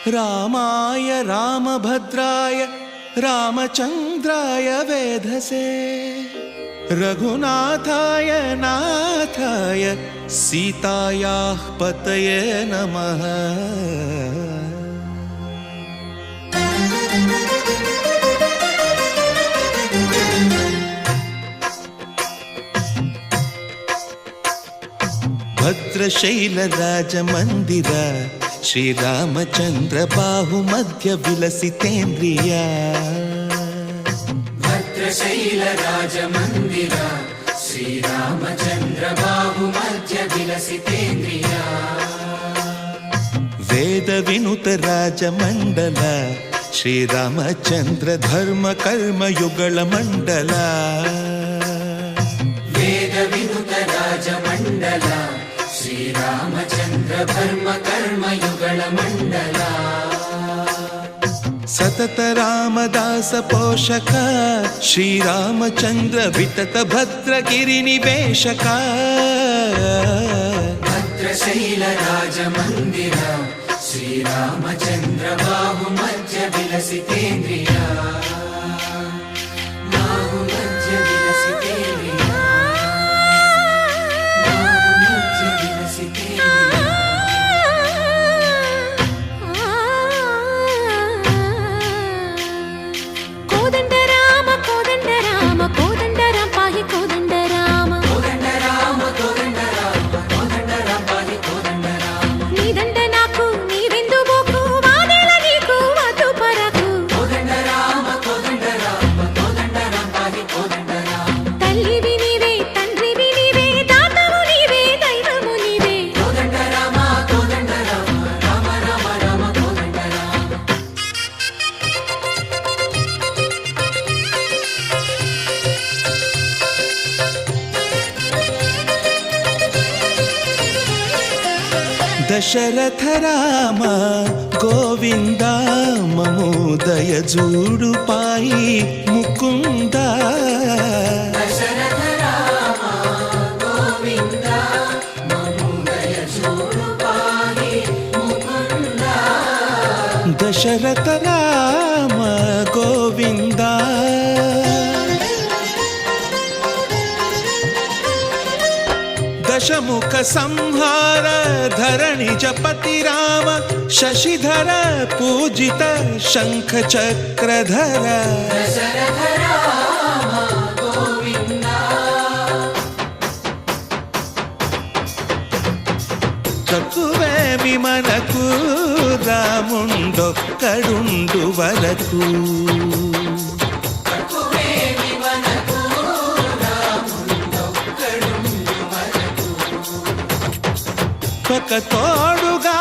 रामाय रामभद्राय रामचन्द्राय वेधसे रघुनाथाय नाथाय सीतायाः पतये नमः। भद्रशैलराजमन्दिर श्रीरामचन्द्र बाहुमध्य विलसितेन्द्रिया। भद्रशैलराजमन्दिर श्रीरामचन्द्र बाहुमध्य विलसितेन्द्रिया। वेदविनुत राजमण्डल श्रीरामचन्द्र धर्म कर्म युगल मण्डल। वेदविनुत राजमण्डल श्रीरामचन्द्र धर्म कर्म युगल मण्डल। सतत रामदास पोषक श्रीरामचन्द्र वितत भद्रगिरि निवेशक। भद्रशैलराजमन्दिर श्रीरामचन्द्र बाहुमध्य विलसितेन्द्रिया। बाहुमध्य विलसितेन्द्रिया। बाहुमध्य विलसितेन्द्रिया। कोदंड राम पाहि कोदंड राम। कोदंड राम पाहि कोदंड राम। नी दंड नाकु नीवेंदु बोकु वादेला नीकु वधु परकु। कोदंड राम पाहि कोदंड राम। तल्लिवि नीवे तंड्रिवि नीवे दातवु नीवे दैवमु नीवे। कोदंड राम राम राम राम कोदंड राम। दशरथ राम गोविंद ममोदय जूडु पाई मुकुंद। दशरथ राम गोविंद ममोदय जूडु पाहि मुकुंद। दशरथ राम गोविंद दशमुख संहार धरणि जपति राम शशिधर पूजित शंख चक्रधर। दशरथ राम गोविंद। తక్కువేమి మనకు రాముండొక్కడుండు వరకు. తక్కువేమి మనకు రాముండొక్కడుండు వరకు. ఒక తోడుగా